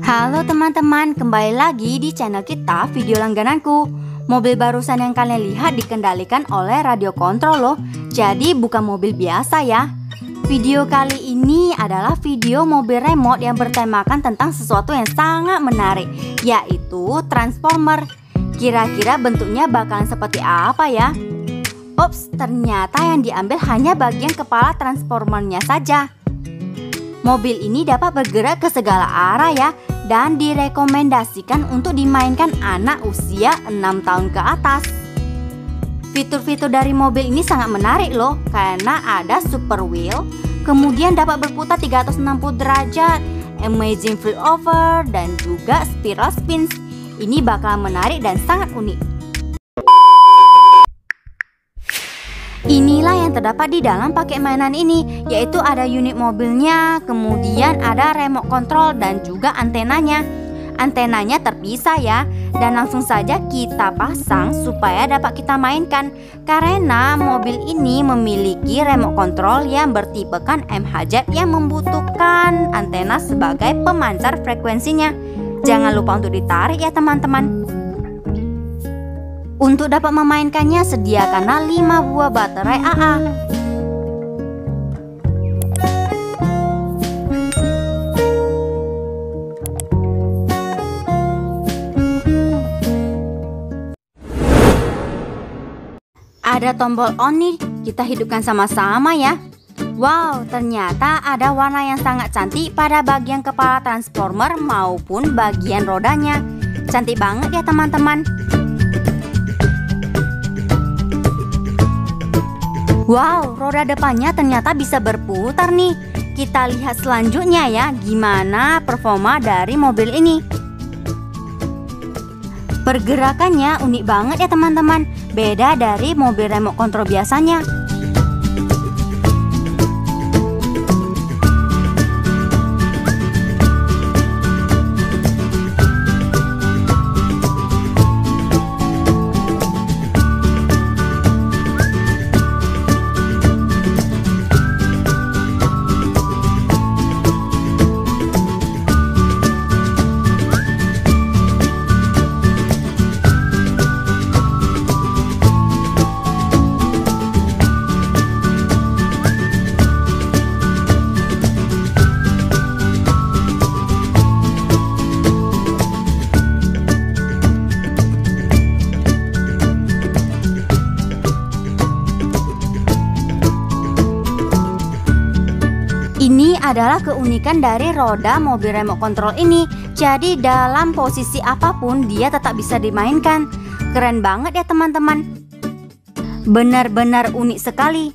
Halo teman-teman, kembali lagi di channel kita Video Langgananku. Mobil barusan yang kalian lihat dikendalikan oleh radio kontrol loh. Jadi bukan mobil biasa ya. Video kali ini adalah video mobil remote yang bertemakan tentang sesuatu yang sangat menarik, yaitu Transformer. Kira-kira bentuknya bakalan seperti apa ya? Ops, ternyata yang diambil hanya bagian kepala transformernya saja. Mobil ini dapat bergerak ke segala arah ya, dan direkomendasikan untuk dimainkan anak usia 6 tahun ke atas. Fitur-fitur dari mobil ini sangat menarik loh, karena ada super wheel, kemudian dapat berputar 360 derajat, amazing flyover, dan juga spiral spins. Ini bakal menarik dan sangat unik. Inilah yang terdapat di dalam paket mainan ini, yaitu ada unit mobilnya, kemudian ada remote control dan juga antenanya. Antenanya terpisah ya, dan langsung saja kita pasang supaya dapat kita mainkan. Karena mobil ini memiliki remote control yang bertipekan MHZ yang membutuhkan antena sebagai pemancar frekuensinya. Jangan lupa untuk ditarik ya teman-teman. Untuk dapat memainkannya, sediakanlah 5 buah baterai AA. Ada tombol on nih, kita hidupkan sama-sama ya. Wow, ternyata ada warna yang sangat cantik pada bagian kepala transformer maupun bagian rodanya. Cantik banget ya teman-teman. Wow, roda depannya ternyata bisa berputar nih. Kita lihat selanjutnya ya, gimana performa dari mobil ini. Pergerakannya unik banget ya teman-teman. Beda dari mobil remote control biasanya. Ini adalah keunikan dari roda mobil remote control ini. Jadi dalam posisi apapun dia tetap bisa dimainkan. Keren banget ya teman-teman. Benar-benar unik sekali.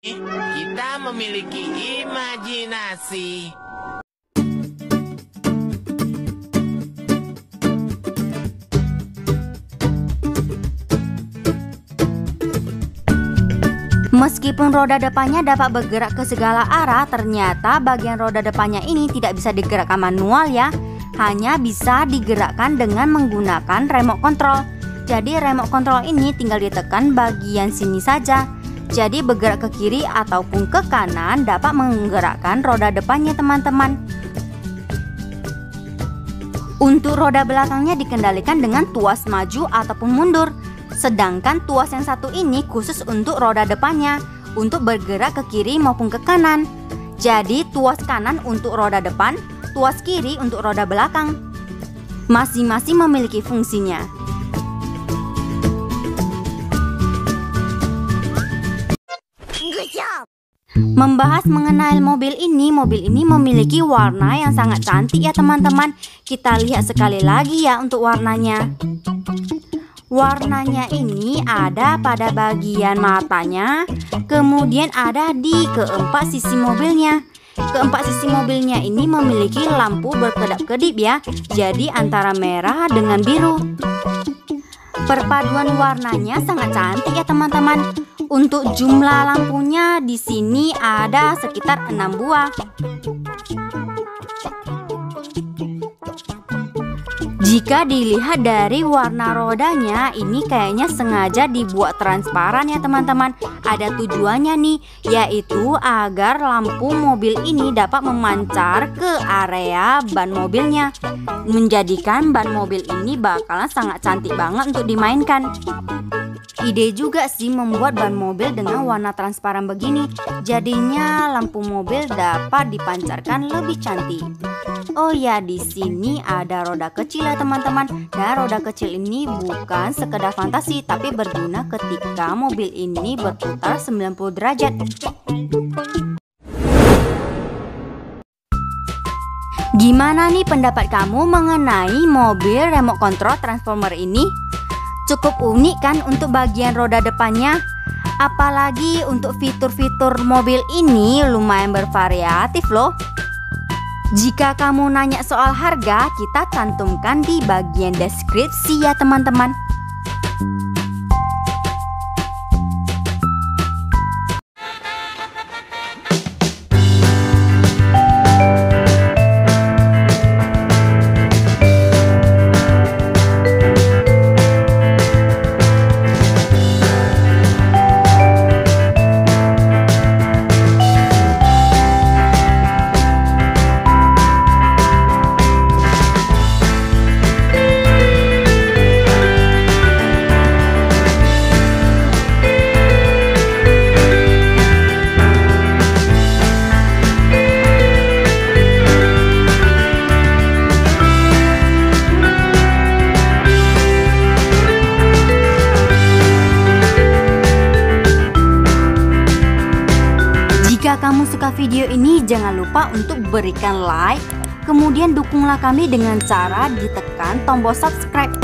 Kita memiliki imajinasi. Meskipun roda depannya dapat bergerak ke segala arah, ternyata bagian roda depannya ini tidak bisa digerakkan manual ya. Hanya bisa digerakkan dengan menggunakan remote control. Jadi remote control ini tinggal ditekan bagian sini saja. Jadi bergerak ke kiri ataupun ke kanan dapat menggerakkan roda depannya teman-teman. Untuk roda belakangnya dikendalikan dengan tuas maju ataupun mundur. Sedangkan tuas yang satu ini khusus untuk roda depannya, untuk bergerak ke kiri maupun ke kanan. Jadi tuas kanan untuk roda depan, tuas kiri untuk roda belakang. Masing-masing memiliki fungsinya. Membahas mengenai mobil ini memiliki warna yang sangat cantik ya teman-teman. Kita lihat sekali lagi ya untuk warnanya. Warnanya ini ada pada bagian matanya, kemudian ada di keempat sisi mobilnya. Keempat sisi mobilnya ini memiliki lampu berkedap-kedip ya, jadi antara merah dengan biru. Perpaduan warnanya sangat cantik ya teman-teman. Untuk jumlah lampunya di sini ada sekitar 6 buah. Jika dilihat dari warna rodanya, ini kayaknya sengaja dibuat transparan ya teman-teman. Ada tujuannya nih, yaitu agar lampu mobil ini dapat memancar ke area ban mobilnya, menjadikan ban mobil ini bakalan sangat cantik banget untuk dimainkan. Ide juga sih membuat ban mobil dengan warna transparan begini, jadinya lampu mobil dapat dipancarkan lebih cantik. Oh ya, di sini ada roda kecil ya teman-teman. Dan roda kecil ini bukan sekedar fantasi, tapi berguna ketika mobil ini berputar 90 derajat. Gimana nih pendapat kamu mengenai mobil remote control transformer ini? Cukup unik kan untuk bagian roda depannya? Apalagi untuk fitur-fitur mobil ini lumayan bervariatif loh. Jika kamu nanya soal harga, kita cantumkan di bagian deskripsi ya teman-teman. Jika kamu suka video ini, jangan lupa untuk berikan like, kemudian dukunglah kami dengan cara ditekan tombol subscribe.